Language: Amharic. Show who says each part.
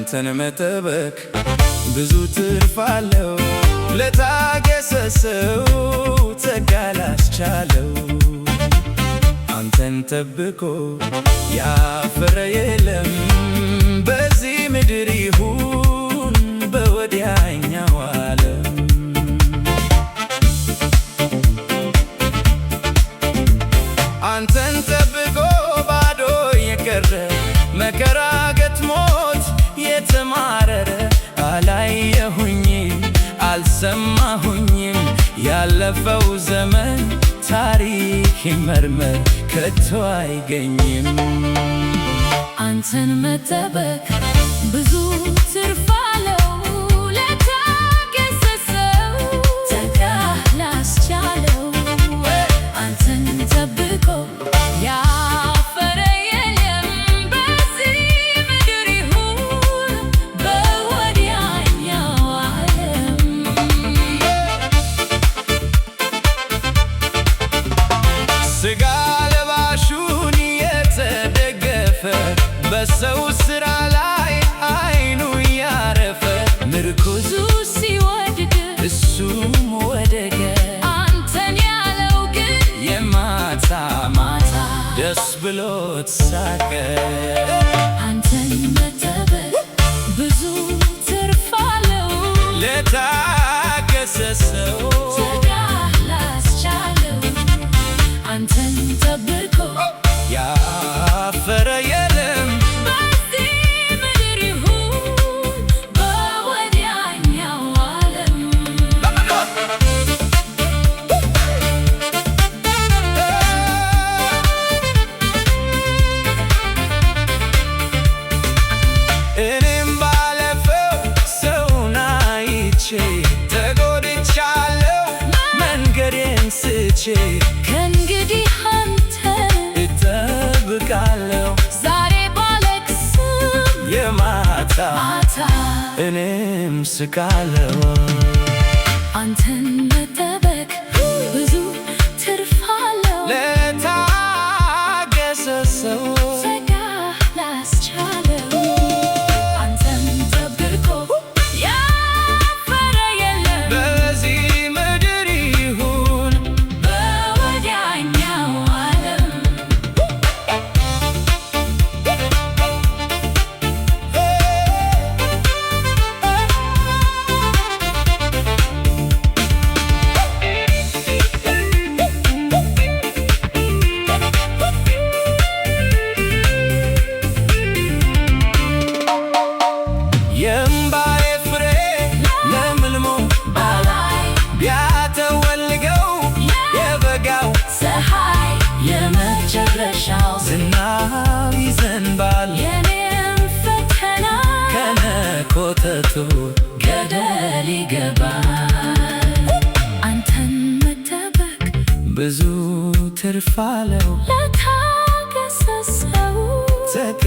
Speaker 1: አንተን መጠበቅ ብዙ ትርፍ አለው። ለታገሰ ሰው ጸጋ ላስቻለው አንተን ጠብቆ ያፈረ የለም። በዚህ ምድር ይሁን በወዲያኛው ዓለም አንተን ጠብቆ ባዶ የቀረ መከራ ገጥሞት የተማረረ አላየሁኝም አልሰማሁኝም። ያለፈው ዘመን ታሪክ ይመርመር ከቶ አይገኝም።
Speaker 2: አንተን መጠበቅ ብዙ ትርፍ አለው። ለታገሰ ሰው ጸጋ ላስቻለው አንተን ጠብቆ ያፈረ የለም። በዚህ ምድር ይሁን በወዲያኛው ዓለም
Speaker 1: ሥጋ ለባሹን የተደገፈ በሰው ሥራ ላይ አይኑ ያረፈ ምርኩዙ
Speaker 2: ሲወድቅ
Speaker 1: እሱም ወደቀ።
Speaker 2: አንተን ያለው ግን
Speaker 1: የማታ
Speaker 2: ማታ
Speaker 1: ደስ ብሎት ሳቀ።
Speaker 2: አንተን መጠበቅ ብዙ ትርፍ አለው።
Speaker 1: ለታገሰ ሰው
Speaker 2: ጸጋ ላስቻለው አንተን ጠብቆ
Speaker 1: ያፈረ የለም።
Speaker 2: በዚህ ምድር ይሁን በወዲያኛው ዓለም
Speaker 1: እኔም ባለፈው ሰውን አይቼ ተጎድቻለሁ መንገዴን ስቼ
Speaker 2: ከእንግዲህ አንተን
Speaker 1: እጠብቃለሁ
Speaker 2: ዛሬ ባለቅስም
Speaker 1: የማታ
Speaker 2: ማታ
Speaker 1: እኔም ስቃለሁ።
Speaker 2: አንተን መጠበቅ ብዙ ትርፍ አለው።
Speaker 1: ለታገሰ ሰው
Speaker 2: ጸጋ ላስቻለው አንተን ጠብቆ ያፈረ የለም።
Speaker 1: በዚህ ምድር ይሁን
Speaker 2: በወዲያኛው ዓለም የእምባዬ ፍሬ ለምልሞ ባላይ
Speaker 1: ቢያተወልገው የበጋው
Speaker 2: ፀሐይ የመጨረሻው
Speaker 1: ዝናብ ይዘንባል
Speaker 2: የኔም ፈተና
Speaker 1: ከነኮተቱ
Speaker 2: ገደል ይገባል። አንተን መጠበቅ
Speaker 1: ብዙ ትርፍ አለው።
Speaker 2: ለታገሰ ሰው
Speaker 1: ጸጋ